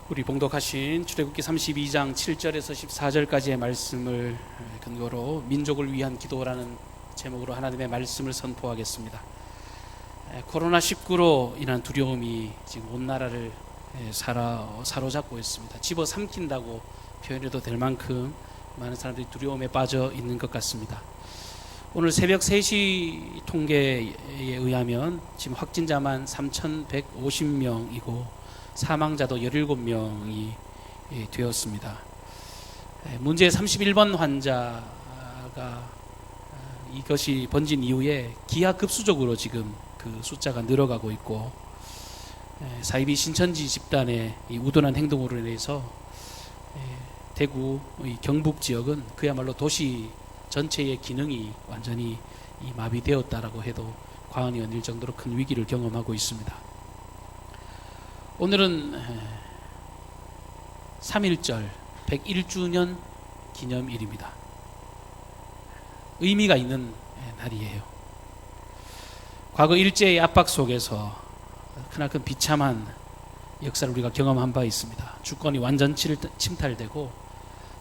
우리 봉독하신 출애굽기 32장 7절에서 14절까지의 말씀을 근거로 민족을 위한 기도라는 제목으로 하나님의 말씀을 선포하겠습니다. 코로나19로 인한 두려움이 지금 온 나라를 사로잡고 있습니다. 집어삼킨다고 표현해도 될 만큼 많은 사람들이 두려움에 빠져 있는 것 같습니다. 오늘 새벽 3시 통계에 의하면 지금 확진자만 3,150명이고 사망자도 17명이 되었습니다. 문제 31번 환자가 이것이 번진 이후에 기하급수적으로 지금 그 숫자가 늘어가고 있고, 사이비 신천지 집단의 이 우둔한 행동으로 인해서 대구 경북 지역은 그야말로 도시 전체의 기능이 완전히 마비되었다라고 해도 과언이 아닐 정도로 큰 위기를 경험하고 있습니다. 오늘은 3.1절 101주년 기념일입니다. 의미가 있는 날이에요. 과거 일제의 압박 속에서 크나큰 비참한 역사를 우리가 경험한 바 있습니다. 주권이 완전 침탈되고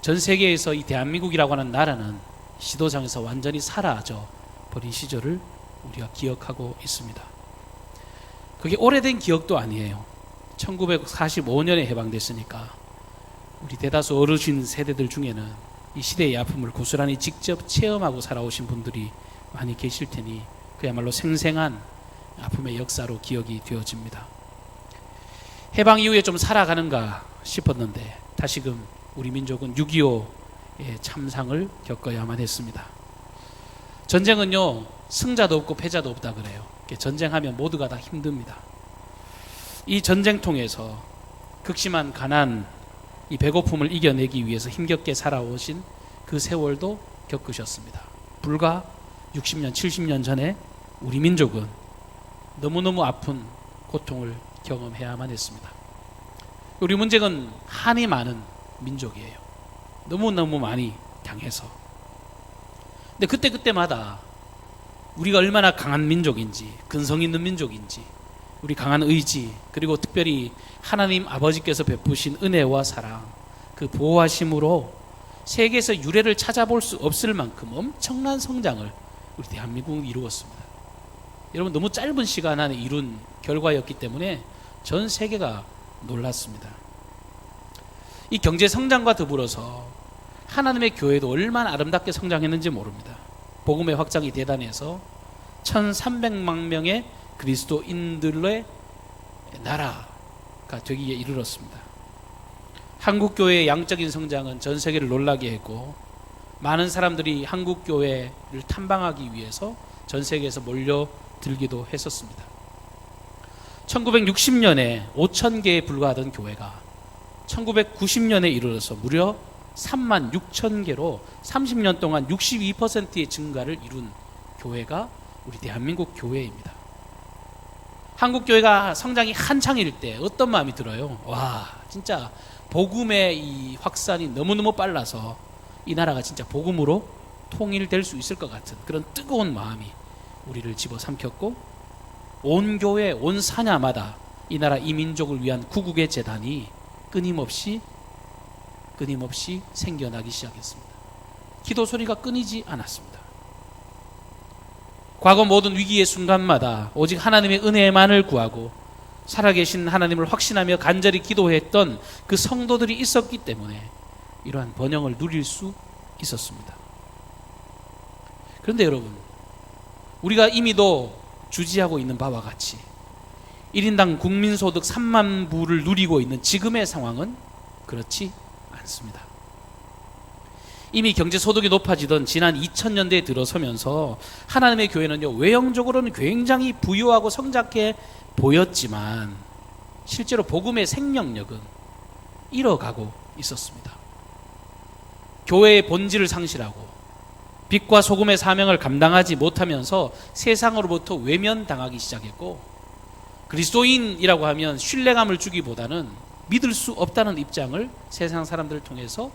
전 세계에서 이 대한민국이라고 하는 나라는 시도장에서 완전히 사라져 버린 시절을 우리가 기억하고 있습니다. 그게 오래된 기억도 아니에요. 1945년에 해방됐으니까 우리 대다수 어르신 세대들 중에는 이 시대의 아픔을 고스란히 직접 체험하고 살아오신 분들이 많이 계실 테니 그야말로 생생한 아픔의 역사로 기억이 되어집니다. 해방 이후에 좀 살아가는가 싶었는데 다시금 우리 민족은 6.25의 참상을 겪어야만 했습니다. 전쟁은요, 승자도 없고 패자도 없다 그래요. 전쟁하면 모두가 다 힘듭니다. 이 전쟁통에서 극심한 가난, 이 배고픔을 이겨내기 위해서 힘겹게 살아오신 그 세월도 겪으셨습니다. 불과 60년, 70년 전에 우리 민족은 너무너무 아픈 고통을 경험해야만 했습니다. 우리 문제는 한이 많은 민족이에요. 너무너무 많이 당해서. 근데 그때마다 우리가 얼마나 강한 민족인지, 근성 있는 민족인지, 우리 강한 의지, 그리고 특별히 하나님 아버지께서 베푸신 은혜와 사랑, 그 보호하심으로 세계에서 유례를 찾아볼 수 없을 만큼 엄청난 성장을 우리 대한민국은 이루었습니다. 여러분, 너무 짧은 시간 안에 이룬 결과였기 때문에 전 세계가 놀랐습니다. 이 경제 성장과 더불어서 하나님의 교회도 얼마나 아름답게 성장했는지 모릅니다. 복음의 확장이 대단해서 1,300만 명의 그리스도인들의 나라가 되기에 이르렀습니다. 한국교회의 양적인 성장은 전 세계를 놀라게 했고, 많은 사람들이 한국교회를 탐방하기 위해서 전 세계에서 몰려들기도 했었습니다. 1960년에 5,000개에 불과하던 교회가 1990년에 이르러서 무려 36,000개로 30년 동안 62%의 증가를 이룬 교회가 우리 대한민국 교회입니다. 한국 교회가 성장이 한창일 때 어떤 마음이 들어요? 와, 진짜 복음의 이 확산이 너무너무 빨라서 이 나라가 진짜 복음으로 통일될 수 있을 것 같은 그런 뜨거운 마음이 우리를 집어삼켰고, 온 교회, 온 사냐마다 이 나라 이 민족을 위한 구국의 재단이 끊임없이 생겨나기 시작했습니다. 기도 소리가 끊이지 않았습니다. 과거 모든 위기의 순간마다 오직 하나님의 은혜만을 구하고 살아계신 하나님을 확신하며 간절히 기도했던 그 성도들이 있었기 때문에 이러한 번영을 누릴 수 있었습니다. 그런데 여러분, 우리가 이미도 주지하고 있는 바와 같이 1인당 국민소득 3만 불을 누리고 있는 지금의 상황은 그렇지 않습니다. 이미 경제소득이 높아지던 지난 2000년대에 들어서면서 하나님의 교회는요, 외형적으로는 굉장히 부유하고 성장해 보였지만 실제로 복음의 생명력은 잃어가고 있었습니다. 교회의 본질을 상실하고 빛과 소금의 사명을 감당하지 못하면서 세상으로부터 외면당하기 시작했고, 그리스도인이라고 하면 신뢰감을 주기보다는 믿을 수 없다는 입장을 세상 사람들을 통해서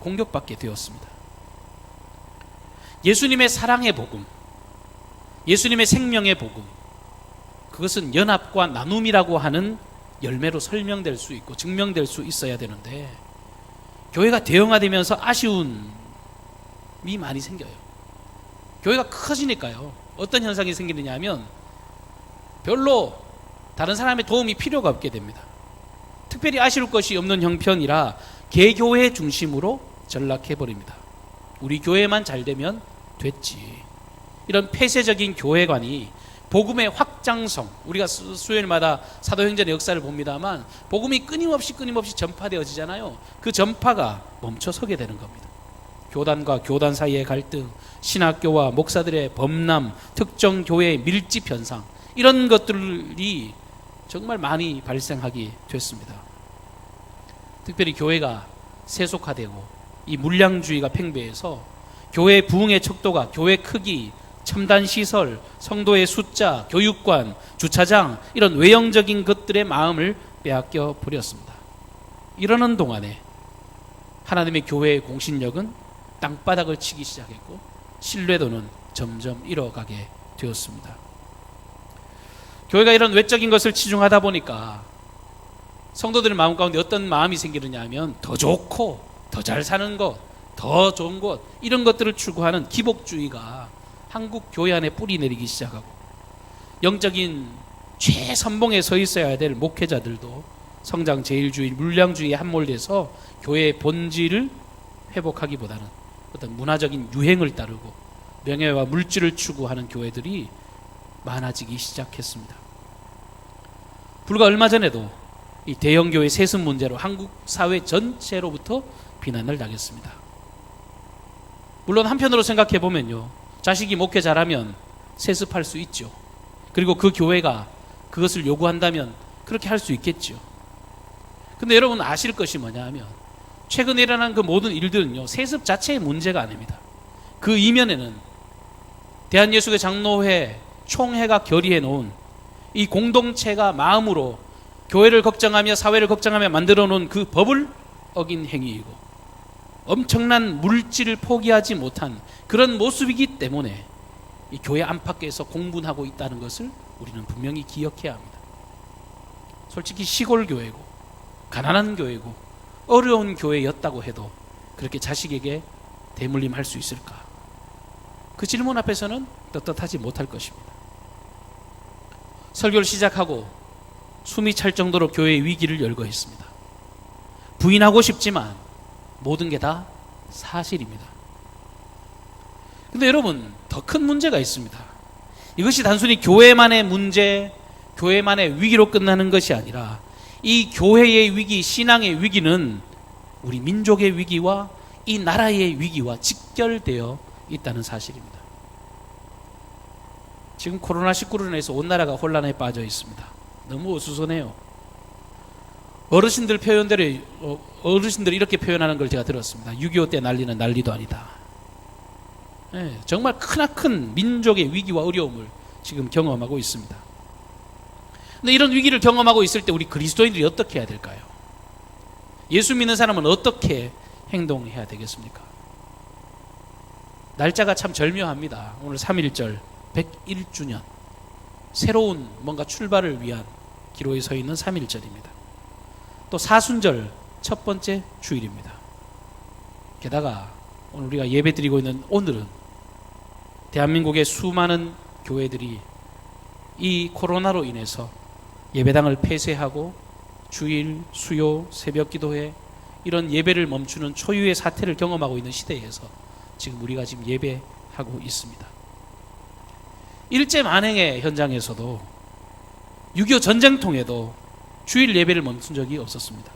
공격받게 되었습니다. 예수님의 사랑의 복음, 예수님의 생명의 복음, 그것은 연합과 나눔이라고 하는 열매로 설명될 수 있고 증명될 수 있어야 되는데 교회가 대형화되면서 아쉬움이 많이 생겨요. 교회가 커지니까요. 어떤 현상이 생기느냐 하면 별로 다른 사람의 도움이 필요가 없게 됩니다. 특별히 아쉬울 것이 없는 형편이라 개교회 중심으로 전락해버립니다. 우리 교회만 잘 되면 됐지. 이런 폐쇄적인 교회관이 복음의 확장성, 우리가 수요일마다 사도행전의 역사를 봅니다만 복음이 끊임없이 전파되어지잖아요. 그 전파가 멈춰서게 되는 겁니다. 교단과 교단 사이의 갈등, 신학교와 목사들의 범람, 특정 교회의 밀집 현상, 이런 것들이 정말 많이 발생하게 됐습니다. 특별히 교회가 세속화되고 이 물량주의가 팽배해서 교회 부흥의 척도가 교회 크기, 첨단 시설, 성도의 숫자, 교육관, 주차장, 이런 외형적인 것들의 마음을 빼앗겨 버렸습니다. 이러는 동안에 하나님의 교회의 공신력은 땅바닥을 치기 시작했고 신뢰도는 점점 잃어가게 되었습니다. 교회가 이런 외적인 것을 치중하다 보니까 성도들의 마음 가운데 어떤 마음이 생기느냐 하면 더 좋고 더 잘 사는 것, 더 좋은 것, 이런 것들을 추구하는 기복주의가 한국 교회 안에 뿌리 내리기 시작하고 영적인 최선봉에 서 있어야 될 목회자들도 성장 제일주의, 물량주의에 함몰돼서 교회의 본질을 회복하기보다는 어떤 문화적인 유행을 따르고 명예와 물질을 추구하는 교회들이 많아지기 시작했습니다. 불과 얼마 전에도 이 대형교회 세습 문제로 한국 사회 전체로부터 비난을 당했습니다. 물론 한편으로 생각해 보면요, 자식이 목회 잘하면 세습할 수 있죠. 그리고 그 교회가 그것을 요구한다면 그렇게 할 수 있겠죠. 근데 여러분 아실 것이 뭐냐 하면 최근에 일어난 그 모든 일들은요, 세습 자체의 문제가 아닙니다. 그 이면에는 대한예수교 장로회 총회가 결의해 놓은 이 공동체가 마음으로 교회를 걱정하며 사회를 걱정하며 만들어 놓은 그 법을 어긴 행위이고 엄청난 물질을 포기하지 못한 그런 모습이기 때문에 이 교회 안팎에서 공분하고 있다는 것을 우리는 분명히 기억해야 합니다. 솔직히 시골 교회고 가난한 교회고 어려운 교회였다고 해도 그렇게 자식에게 대물림할 수 있을까? 그 질문 앞에서는 떳떳하지 못할 것입니다. 설교를 시작하고 숨이 찰 정도로 교회의 위기를 열거했습니다. 부인하고 싶지만 모든 게 다 사실입니다. 근데 여러분, 더 큰 문제가 있습니다. 이것이 단순히 교회만의 문제, 교회만의 위기로 끝나는 것이 아니라 이 교회의 위기, 신앙의 위기는 우리 민족의 위기와 이 나라의 위기와 직결되어 있다는 사실입니다. 지금 코로나19로 인해서 온 나라가 혼란에 빠져 있습니다. 너무 어수선해요. 어르신들이 이렇게 표현하는 걸 제가 들었습니다. 6.25 때 난리는 난리도 아니다. 네, 정말 크나큰 민족의 위기와 어려움을 지금 경험하고 있습니다. 근데 이런 위기를 경험하고 있을 때 우리 그리스도인들이 어떻게 해야 될까요? 예수 믿는 사람은 어떻게 행동해야 되겠습니까? 날짜가 참 절묘합니다. 오늘 3.1절 101주년, 새로운 뭔가 출발을 위한 기로에 서 있는 3.1절입니다. 또 사순절 첫 번째 주일입니다. 게다가 오늘 우리가 예배 드리고 있는 오늘은 대한민국의 수많은 교회들이 이 코로나로 인해서 예배당을 폐쇄하고 주일, 수요, 새벽 기도회, 이런 예배를 멈추는 초유의 사태를 경험하고 있는 시대에서 지금 우리가 지금 예배하고 있습니다. 일제 만행의 현장에서도 6.25 전쟁통에도 주일 예배를 멈춘 적이 없었습니다.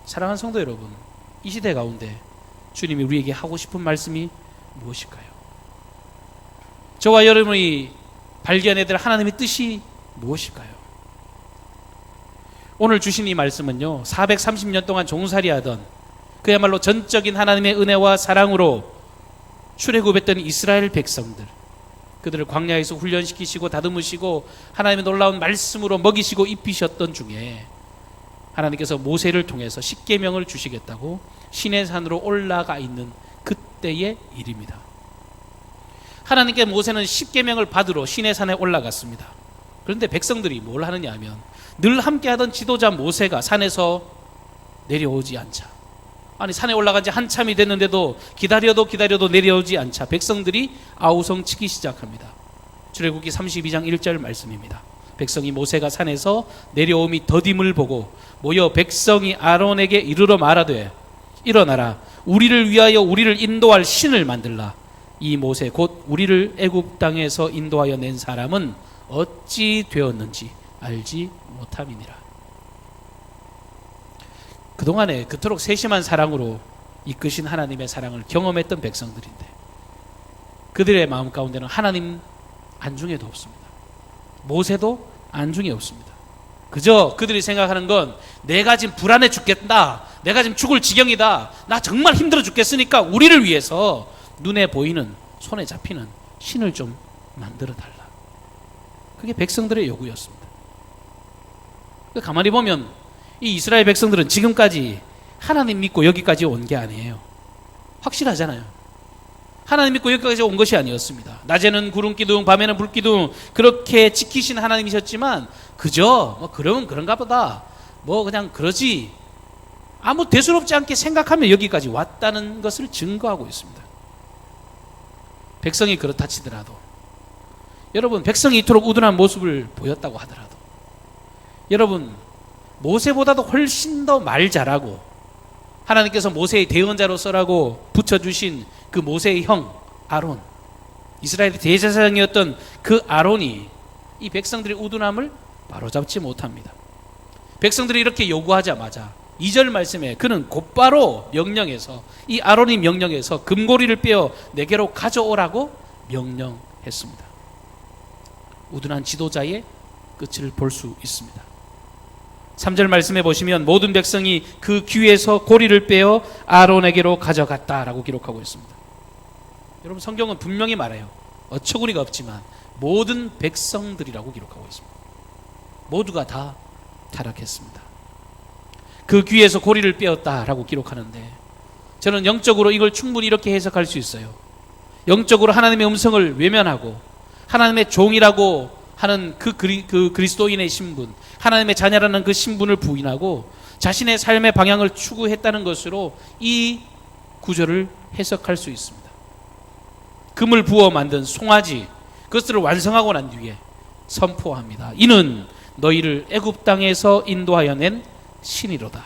사랑하는 성도 여러분, 이 시대 가운데 주님이 우리에게 하고 싶은 말씀이 무엇일까요? 저와 여러분이 발견해야 될 하나님의 뜻이 무엇일까요? 오늘 주신 이 말씀은요, 430년 동안 종살이 하던 그야말로 전적인 하나님의 은혜와 사랑으로 출애굽했던 이스라엘 백성들, 그들을 광야에서 훈련시키시고 다듬으시고 하나님의 놀라운 말씀으로 먹이시고 입히셨던 중에 하나님께서 모세를 통해서 십계명을 주시겠다고 시내산으로 올라가 있는 그때의 일입니다. 하나님께 모세는 십계명을 받으러 시내산에 올라갔습니다. 그런데 백성들이 뭘 하느냐 하면 늘 함께하던 지도자 모세가 산에서 내려오지 않자, 아니 산에 올라간 지 한참이 됐는데도 기다려도 내려오지 않자 백성들이 아우성치기 시작합니다. 출애굽기 32장 1절 말씀입니다. 백성이 모세가 산에서 내려옴이 더딤을 보고 모여 백성이 아론에게 이르러 말하되 일어나라, 우리를 위하여 우리를 인도할 신을 만들라. 이 모세 곧 우리를 애굽 땅에서 인도하여 낸 사람은 어찌 되었는지 알지 못함이니라. 그동안에 그토록 세심한 사랑으로 이끄신 하나님의 사랑을 경험했던 백성들인데 그들의 마음 가운데는 하나님 안중에도 없습니다. 모세도 안중에 없습니다. 그저 그들이 생각하는 건 내가 지금 불안해 죽겠다, 내가 지금 죽을 지경이다, 나 정말 힘들어 죽겠으니까 우리를 위해서 눈에 보이는, 손에 잡히는 신을 좀 만들어 달라. 그게 백성들의 요구였습니다. 가만히 보면 이 이스라엘 백성들은 지금까지 하나님 믿고 여기까지 온 게 아니에요. 확실하잖아요. 하나님 믿고 여기까지 온 것이 아니었습니다. 낮에는 구름기둥, 밤에는 불기둥, 그렇게 지키신 하나님이셨지만 그저 그러면 그런가 보다, 그냥 그러지, 아무 대수롭지 않게 생각하며 여기까지 왔다는 것을 증거하고 있습니다. 백성이 그렇다 치더라도, 여러분, 백성이 이토록 우둔한 모습을 보였다고 하더라도, 여러분, 모세보다도 훨씬 더 말 잘하고 하나님께서 모세의 대언자로서라고 붙여주신 그 모세의 형 아론, 이스라엘의 대제사장이었던 그 아론이 이 백성들의 우둔함을 바로잡지 못합니다. 백성들이 이렇게 요구하자마자 2절 말씀에 그는 곧바로 명령해서, 이 아론이 명령해서 금고리를 빼어 내게로 가져오라고 명령했습니다. 우둔한 지도자의 끝을 볼 수 있습니다. 3절 말씀에 보시면 모든 백성이 그 귀에서 고리를 빼어 아론에게로 가져갔다라고 기록하고 있습니다. 여러분, 성경은 분명히 말해요. 어처구니가 없지만 모든 백성들이라고 기록하고 있습니다. 모두가 다 타락했습니다. 그 귀에서 고리를 빼었다라고 기록하는데 저는 영적으로 이걸 충분히 이렇게 해석할 수 있어요. 영적으로 하나님의 음성을 외면하고 하나님의 종이라고 하는 그 그리스도인의 신분, 하나님의 자녀라는 그 신분을 부인하고 자신의 삶의 방향을 추구했다는 것으로 이 구절을 해석할 수 있습니다. 금을 부어 만든 송아지, 그것을 완성하고 난 뒤에 선포합니다. 이는 너희를 애굽 땅에서 인도하여 낸 신이로다.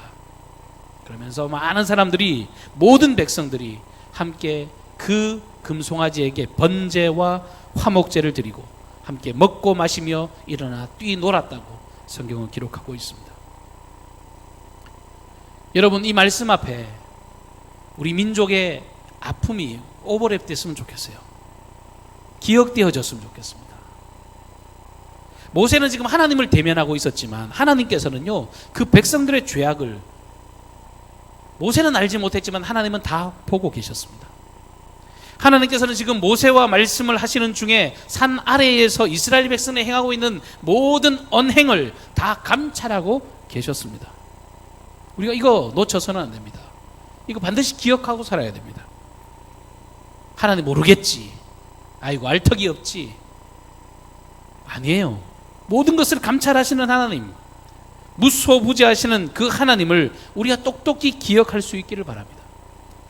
그러면서 많은 사람들이, 모든 백성들이 함께 그 금송아지에게 번제와 화목제를 드리고 함께 먹고 마시며 일어나 뛰놀았다고 성경은 기록하고 있습니다. 여러분, 이 말씀 앞에 우리 민족의 아픔이 오버랩 됐으면 좋겠어요. 기억되어졌으면 좋겠습니다. 모세는 지금 하나님을 대면하고 있었지만 하나님께서는요, 그 백성들의 죄악을 모세는 알지 못했지만 하나님은 다 보고 계셨습니다. 하나님께서는 지금 모세와 말씀을 하시는 중에 산 아래에서 이스라엘 백성이 행하고 있는 모든 언행을 다 감찰하고 계셨습니다. 우리가 이거 놓쳐서는 안 됩니다. 이거 반드시 기억하고 살아야 됩니다. 하나님 모르겠지, 아이고 알턱이 없지, 아니에요. 모든 것을 감찰하시는 하나님, 무소부지하시는 그 하나님을 우리가 똑똑히 기억할 수 있기를 바랍니다.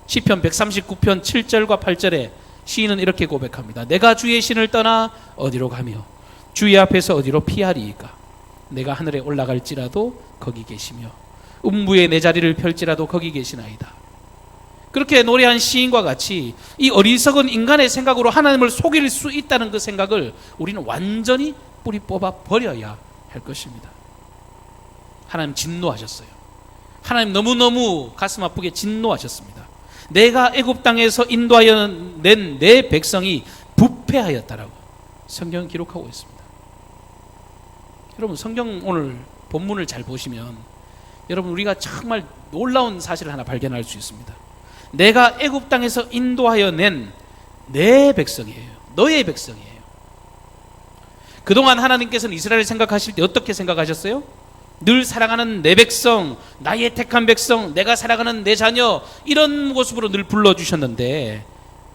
시편 139편 7절과 8절에 시인은 이렇게 고백합니다. 내가 주의 신을 떠나 어디로 가며 주의 앞에서 어디로 피하리이까. 내가 하늘에 올라갈지라도 거기 계시며 음부에 내 자리를 펼지라도 거기 계시나이다. 그렇게 노래한 시인과 같이 이 어리석은 인간의 생각으로 하나님을 속일 수 있다는 그 생각을 우리는 완전히 뿌리 뽑아 버려야 할 것입니다. 하나님 진노하셨어요. 하나님 너무너무 가슴 아프게 진노하셨습니다. 내가 애굽 땅에서 인도하여 낸 내 백성이 부패하였다라고 성경은 기록하고 있습니다. 여러분, 성경 오늘 본문을 잘 보시면 여러분, 우리가 정말 놀라운 사실을 하나 발견할 수 있습니다. 내가 애굽 땅에서 인도하여 낸 내 백성이에요. 너의 백성이에요. 그동안 하나님께서는 이스라엘을 생각하실 때 어떻게 생각하셨어요? 늘 사랑하는 내 백성, 나의 택한 백성, 내가 사랑하는 내 자녀, 이런 모습으로 늘 불러주셨는데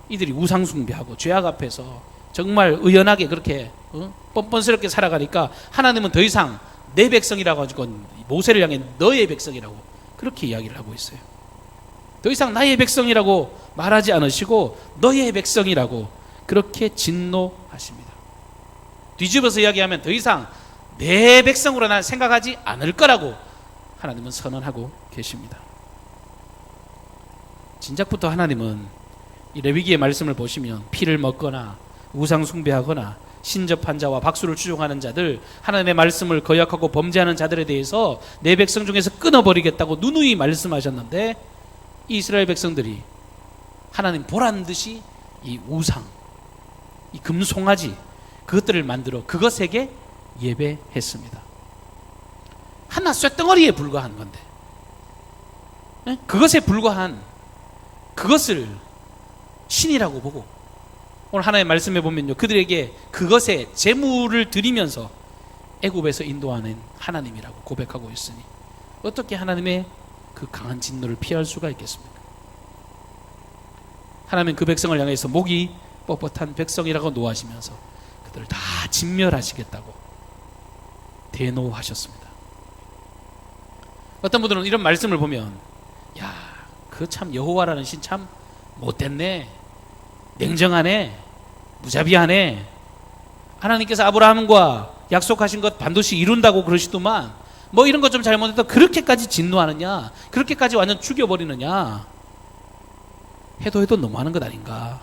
이들이 우상숭배하고 죄악 앞에서 정말 의연하게 그렇게 뻔뻔스럽게 살아가니까 하나님은 더 이상 내 백성이라고 가지고 모세를 향해 너의 백성이라고 그렇게 이야기를 하고 있어요. 더 이상 나의 백성이라고 말하지 않으시고 너의 백성이라고 그렇게 진노하십니다. 뒤집어서 이야기하면 더 이상 내 백성으로 난 생각하지 않을 거라고 하나님은 선언하고 계십니다. 진작부터 하나님은 이 레위기의 말씀을 보시면 피를 먹거나 우상 숭배하거나 신접한 자와 박수를 추종하는 자들, 하나님의 말씀을 거역하고 범죄하는 자들에 대해서 내 백성 중에서 끊어버리겠다고 누누이 말씀하셨는데 이스라엘 백성들이 하나님 보란 듯이 이 우상, 이 금송아지 그것들을 만들어 그것에게 예배했습니다. 하나 쇳덩어리에 불과한 건데 그것에 불과한 그것을 신이라고 보고 오늘 하나의 말씀에 보면요, 그들에게 그것에 제물을 드리면서 애굽에서 인도하는 하나님이라고 고백하고 있으니 어떻게 하나님의 그 강한 진노를 피할 수가 있겠습니까? 하나님은 그 백성을 향해서 목이 뻣뻣한 백성이라고 노하시면서 그들을 다 진멸하시겠다고 대노하셨습니다. 어떤 분들은 이런 말씀을 보면 야, 그 참 여호와라는 신 참 못됐네, 냉정하네, 무자비하네, 하나님께서 아브라함과 약속하신 것 반드시 이룬다고 그러시더만 뭐 이런 것 좀 잘못해도 그렇게까지 진노하느냐, 그렇게까지 완전 죽여버리느냐, 해도 너무하는 것 아닌가,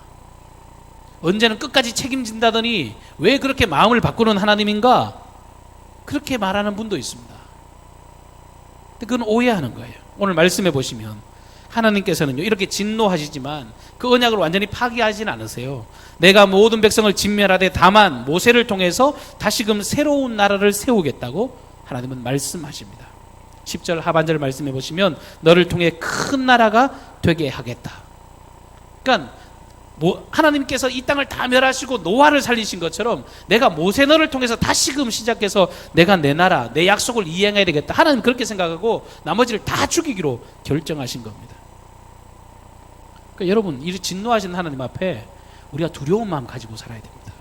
언제는 끝까지 책임진다더니 왜 그렇게 마음을 바꾸는 하나님인가, 그렇게 말하는 분도 있습니다. 근데 그건 오해하는 거예요. 오늘 말씀해 보시면 하나님께서는요, 이렇게 진노하시지만 그 언약을 완전히 파기하지는 않으세요. 내가 모든 백성을 진멸하되 다만 모세를 통해서 다시금 새로운 나라를 세우겠다고 하나님은 말씀하십니다. 10절 하반절 말씀해 보시면 너를 통해 큰 나라가 되게 하겠다. 그러니까 하나님께서 이 땅을 다 멸하시고 노아를 살리신 것처럼 내가 모세 너를 통해서 다시금 시작해서 내가 내 나라, 내 약속을 이행해야 되겠다. 하나님 그렇게 생각하고 나머지를 다 죽이기로 결정하신 겁니다. 그러니까 여러분, 이 진노하신 하나님 앞에 우리가 두려운 마음 가지고 살아야 됩니다.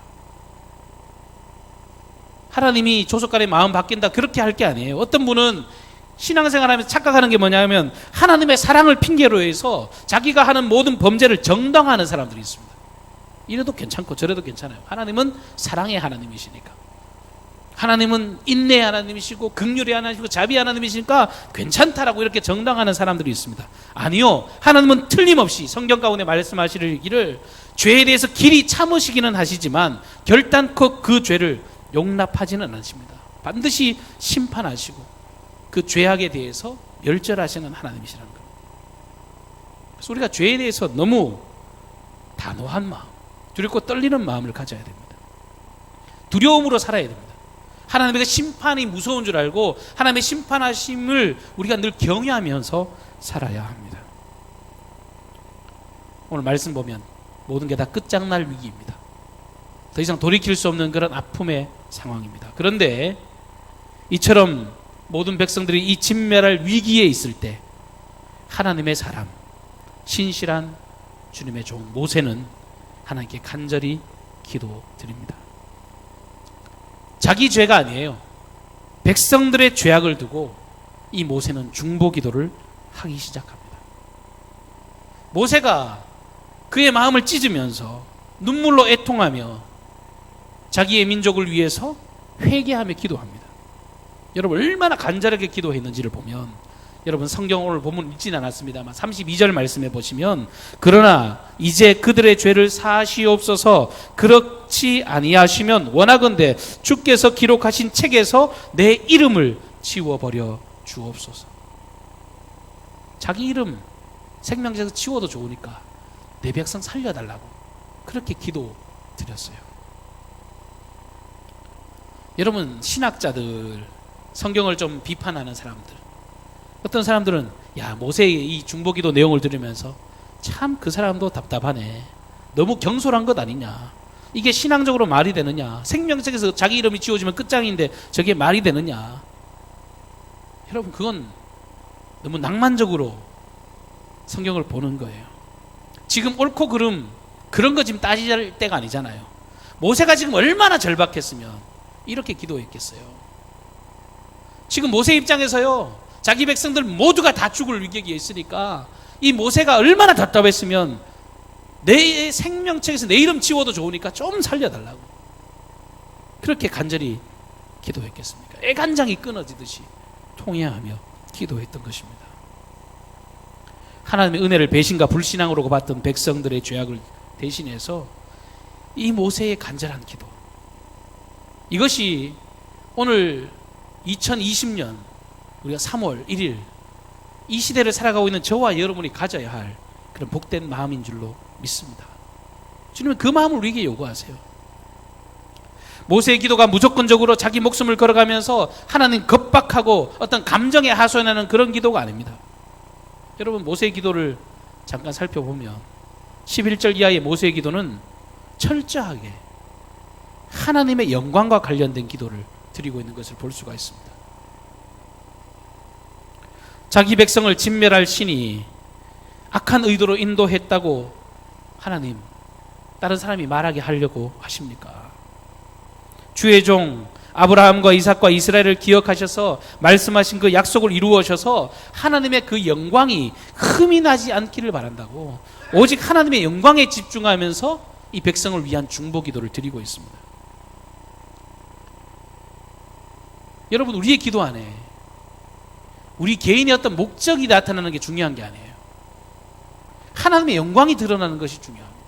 하나님이 조속간에 마음 바뀐다 그렇게 할 게 아니에요. 어떤 분은 신앙생활하면서 착각하는 게 뭐냐면 하나님의 사랑을 핑계로 해서 자기가 하는 모든 범죄를 정당화하는 사람들이 있습니다. 이래도 괜찮고 저래도 괜찮아요. 하나님은 사랑의 하나님이시니까, 하나님은 인내의 하나님이시고 긍휼의 하나님이시고 자비의 하나님이시니까 괜찮다라고 이렇게 정당하는 사람들이 있습니다. 아니요, 하나님은 틀림없이 성경 가운데 말씀하시기를 죄에 대해서 길이 참으시기는 하시지만 결단코 그 죄를 용납하지는 않으십니다. 반드시 심판하시고 그 죄악에 대해서 멸절하시는 하나님이시라는 겁니다. 그래서 우리가 죄에 대해서 너무 단호한 마음, 두렵고 떨리는 마음을 가져야 됩니다. 두려움으로 살아야 됩니다. 하나님의 심판이 무서운 줄 알고 하나님의 심판하심을 우리가 늘 경외하면서 살아야 합니다. 오늘 말씀 보면 모든 게 다 끝장날 위기입니다. 더 이상 돌이킬 수 없는 그런 아픔의 상황입니다. 그런데 이처럼 모든 백성들이 이 진멸할 위기에 있을 때 하나님의 사람, 신실한 주님의 종 모세는 하나님께 간절히 기도드립니다. 자기 죄가 아니에요. 백성들의 죄악을 두고 이 모세는 중보 기도를 하기 시작합니다. 모세가 그의 마음을 찢으면서 눈물로 애통하며 자기의 민족을 위해서 회개하며 기도합니다. 여러분 얼마나 간절하게 기도했는지를 보면, 여러분 성경 오늘 본문 읽지는 않았습니다만 32절 말씀해 보시면 그러나 이제 그들의 죄를 사하시옵소서, 그렇지 아니하시면 원하건대 주께서 기록하신 책에서 내 이름을 지워버려 주옵소서. 자기 이름 생명책에서 지워도 좋으니까 내 백성 살려달라고 그렇게 기도드렸어요. 여러분 신학자들, 성경을 좀 비판하는 사람들, 어떤 사람들은 야 모세의 이 중보기도 내용을 들으면서 참 그 사람도 답답하네, 너무 경솔한 것 아니냐, 이게 신앙적으로 말이 되느냐, 생명책에서 자기 이름이 지워지면 끝장인데 저게 말이 되느냐. 여러분 그건 너무 낭만적으로 성경을 보는 거예요. 지금 옳고 그름 그런 거 지금 따질 때가 아니잖아요. 모세가 지금 얼마나 절박했으면 이렇게 기도했겠어요. 지금 모세 입장에서요, 자기 백성들 모두가 다 죽을 위기에 있으니까 이 모세가 얼마나 답답했으면 내 생명책에서 내 이름 지워도 좋으니까 좀 살려달라고 그렇게 간절히 기도했겠습니까? 애간장이 끊어지듯이 통회하며 기도했던 것입니다. 하나님의 은혜를 배신과 불신앙으로 받던 백성들의 죄악을 대신해서 이 모세의 간절한 기도, 이것이 오늘 2020년 우리가 3월 1일 이 시대를 살아가고 있는 저와 여러분이 가져야 할 그런 복된 마음인 줄로 믿습니다. 주님은 그 마음을 우리에게 요구하세요. 모세의 기도가 무조건적으로 자기 목숨을 걸어가면서 하나님 겁박하고 어떤 감정에 하소연하는 그런 기도가 아닙니다. 여러분, 모세의 기도를 잠깐 살펴보면 11절 이하의 모세의 기도는 철저하게 하나님의 영광과 관련된 기도를 드리고 있는 것을 볼 수가 있습니다. 자기 백성을 진멸할 신이 악한 의도로 인도했다고 하나님 다른 사람이 말하게 하려고 하십니까? 주의 종 아브라함과 이삭과 이스라엘을 기억하셔서 말씀하신 그 약속을 이루어셔서 하나님의 그 영광이 흠이 나지 않기를 바란다고 오직 하나님의 영광에 집중하면서 이 백성을 위한 중보 기도를 드리고 있습니다. 여러분, 우리의 기도 안에 우리 개인의 어떤 목적이 나타나는 게 중요한 게 아니에요. 하나님의 영광이 드러나는 것이 중요합니다.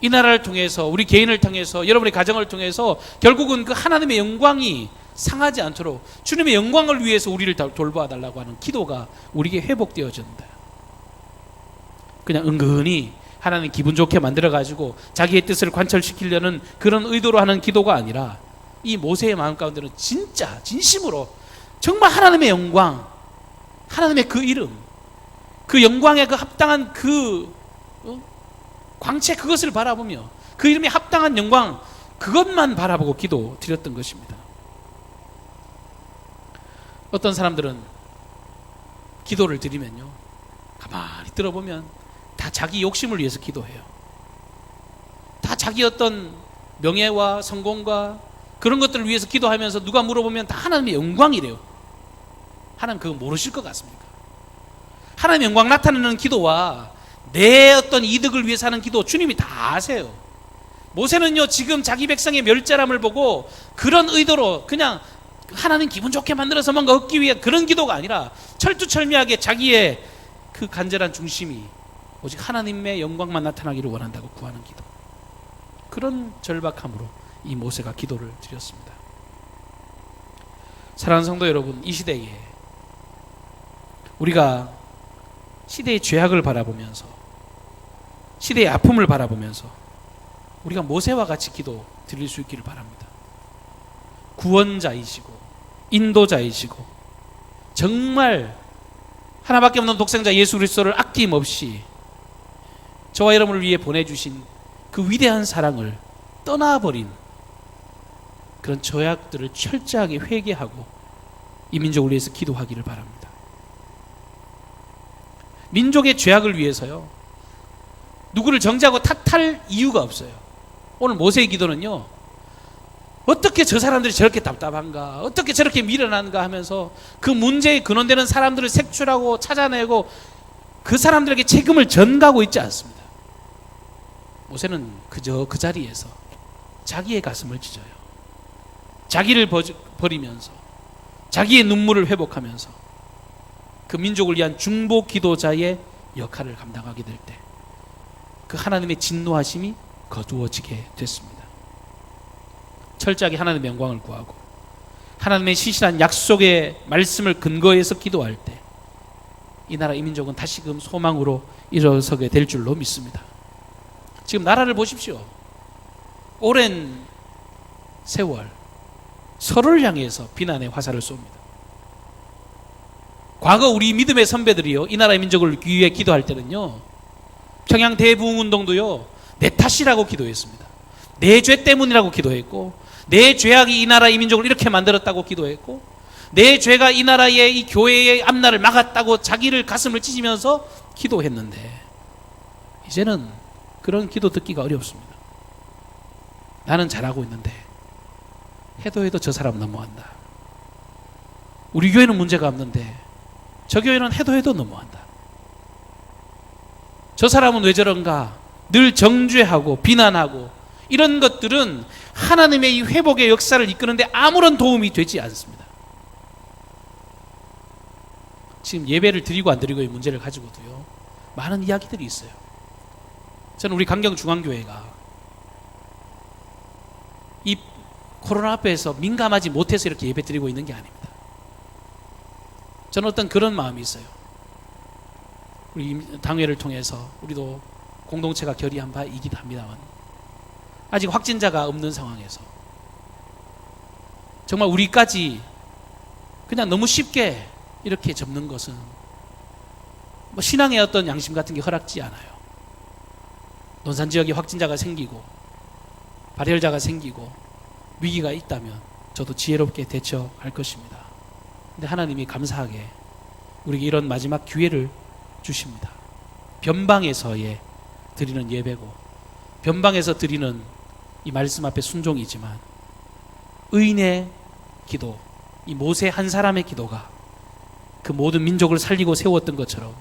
이 나라를 통해서, 우리 개인을 통해서, 여러분의 가정을 통해서 결국은 그 하나님의 영광이 상하지 않도록 주님의 영광을 위해서 우리를 돌보아 달라고 하는 기도가 우리에게 회복되어진다. 그냥 은근히 하나님 기분 좋게 만들어가지고 자기의 뜻을 관철시키려는 그런 의도로 하는 기도가 아니라 이 모세의 마음 가운데는 진짜 진심으로 정말 하나님의 영광, 하나님의 그 이름, 그 영광에 그 합당한 그 광채, 그것을 바라보며 그 이름에 합당한 영광, 그것만 바라보고 기도 드렸던 것입니다. 어떤 사람들은 기도를 드리면요, 가만히 들어보면 다 자기 욕심을 위해서 기도해요. 다 자기 어떤 명예와 성공과 그런 것들을 위해서 기도하면서 누가 물어보면 다 하나님의 영광이래요. 하나님 그거 모르실 것 같습니까? 하나님의 영광 나타내는 기도와 내 어떤 이득을 위해서 하는 기도, 주님이 다 아세요. 모세는요, 지금 자기 백성의 멸절함을 보고 그런 의도로 그냥 하나님 기분 좋게 만들어서 뭔가 얻기 위해 그런 기도가 아니라 철두철미하게 자기의 그 간절한 중심이 오직 하나님의 영광만 나타나기를 원한다고 구하는 기도, 그런 절박함으로 이 모세가 기도를 드렸습니다. 사랑하는 성도 여러분, 이 시대에 우리가 시대의 죄악을 바라보면서, 시대의 아픔을 바라보면서 우리가 모세와 같이 기도 드릴 수 있기를 바랍니다. 구원자이시고 인도자이시고 정말 하나밖에 없는 독생자 예수 그리스도를 아낌없이 저와 여러분을 위해 보내주신 그 위대한 사랑을 떠나버린 그런 죄악들을 철저하게 회개하고 이 민족을 위해서 기도하기를 바랍니다. 민족의 죄악을 위해서요, 누구를 정죄하고 탓할 이유가 없어요. 오늘 모세의 기도는요, 어떻게 저 사람들이 저렇게 답답한가, 어떻게 저렇게 미련한가 하면서 그 문제에 근원되는 사람들을 색출하고 찾아내고 그 사람들에게 책임을 전가하고 있지 않습니다. 모세는 그저 그 자리에서 자기의 가슴을 찢어요. 자기를 버리면서 자기의 눈물을 회복하면서 그 민족을 위한 중보 기도자의 역할을 감당하게 될 때 그 하나님의 진노하심이 거두어지게 됐습니다. 철저하게 하나님의 영광을 구하고 하나님의 시실한 약속의 말씀을 근거해서 기도할 때 이 나라 이 민족은 다시금 소망으로 일어서게 될 줄로 믿습니다. 지금 나라를 보십시오. 오랜 세월 서로를 향해서 비난의 화살을 쏩니다. 과거 우리 믿음의 선배들이요, 이 나라의 민족을 위해 기도할 때는요, 평양 대부흥운동도요, 내 탓이라고 기도했습니다. 내 죄 때문이라고 기도했고, 내 죄악이 이 나라 이 민족을 이렇게 만들었다고 기도했고, 내 죄가 이 나라의 이 교회의 앞날을 막았다고 자기를 가슴을 찢으면서 기도했는데 이제는 그런 기도 듣기가 어렵습니다. 나는 잘하고 있는데 해도 저 사람 너무한다. 우리 교회는 문제가 없는데 저 교회는 해도 너무한다. 저 사람은 왜 저런가 늘 정죄하고 비난하고 이런 것들은 하나님의 이 회복의 역사를 이끄는데 아무런 도움이 되지 않습니다. 지금 예배를 드리고 안 드리고의 문제를 가지고도요 많은 이야기들이 있어요. 저는 우리 강경중앙교회가 이 코로나 앞에서 민감하지 못해서 이렇게 예배 드리고 있는 게 아닙니다. 저는 어떤 그런 마음이 있어요. 우리 당회를 통해서 우리도 공동체가 결의한 바이기도 합니다만 아직 확진자가 없는 상황에서 정말 우리까지 그냥 너무 쉽게 이렇게 접는 것은 뭐 신앙의 어떤 양심 같은 게 허락지 않아요. 논산 지역에 확진자가 생기고 발열자가 생기고 위기가 있다면 저도 지혜롭게 대처할 것입니다. 근데 하나님이 감사하게 우리에게 이런 마지막 기회를 주십니다. 변방에서의 드리는 예배고 변방에서 드리는 이 말씀 앞에 순종이지만 의인의 기도, 이 모세 한 사람의 기도가 그 모든 민족을 살리고 세웠던 것처럼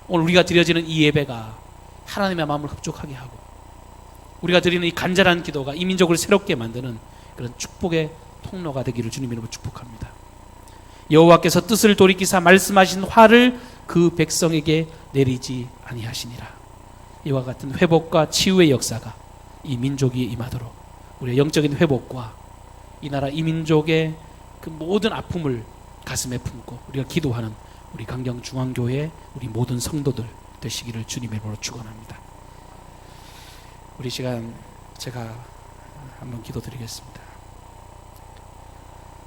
오늘 우리가 드려지는 이 예배가 하나님의 마음을 흡족하게 하고 우리가 드리는 이 간절한 기도가 이 민족을 새롭게 만드는 그런 축복의 통로가 되기를 주님 이름으로 축복합니다. 여호와께서 뜻을 돌이키사 말씀하신 화를 그 백성에게 내리지 아니하시니라. 이와 같은 회복과 치유의 역사가 이 민족이 임하도록 우리의 영적인 회복과 이 나라 이 민족의 그 모든 아픔을 가슴에 품고 우리가 기도하는 우리 강경중앙교회 우리 모든 성도들 되시기를 주님의 이름으로 축원합니다. 우리 시간 제가 한번 기도드리겠습니다.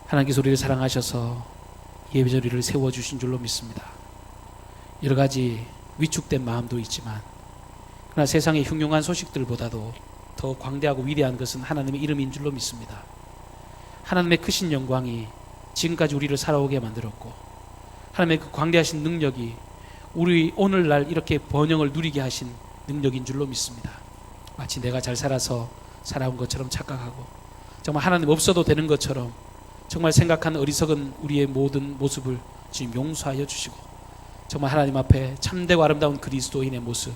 하나님께서 우리를 사랑하셔서 예배자리를 세워주신 줄로 믿습니다. 여러 가지 위축된 마음도 있지만 그러나 세상의 흉흉한 소식들보다도 더 광대하고 위대한 것은 하나님의 이름인 줄로 믿습니다. 하나님의 크신 영광이 지금까지 우리를 살아오게 만들었고 하나님의 그 광대하신 능력이 우리 오늘날 이렇게 번영을 누리게 하신 능력인 줄로 믿습니다. 마치 내가 잘 살아서 살아온 것처럼 착각하고 정말 하나님 없어도 되는 것처럼 정말 생각하는 어리석은 우리의 모든 모습을 주님 용서하여 주시고 정말 하나님 앞에 참되고 아름다운 그리스도인의 모습,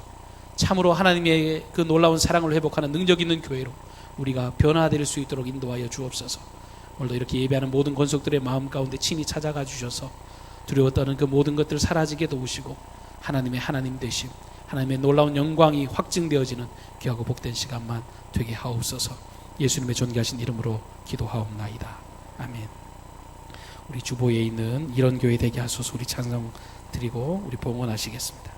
참으로 하나님의 그 놀라운 사랑을 회복하는 능력 있는 교회로 우리가 변화될 수 있도록 인도하여 주옵소서. 오늘도 이렇게 예배하는 모든 권속들의 마음 가운데 친히 찾아가 주셔서 두려워 떠는 그 모든 것들을 사라지게 도우시고 하나님의 하나님 되심, 하나님의 놀라운 영광이 확증되어지는 귀하고 복된 시간만 되게 하옵소서. 예수님의 존귀하신 이름으로 기도하옵나이다. 아멘. 우리 주보에 있는 이런 교회 되게 하소서. 우리 찬송 드리고 우리 봉헌하시겠습니다.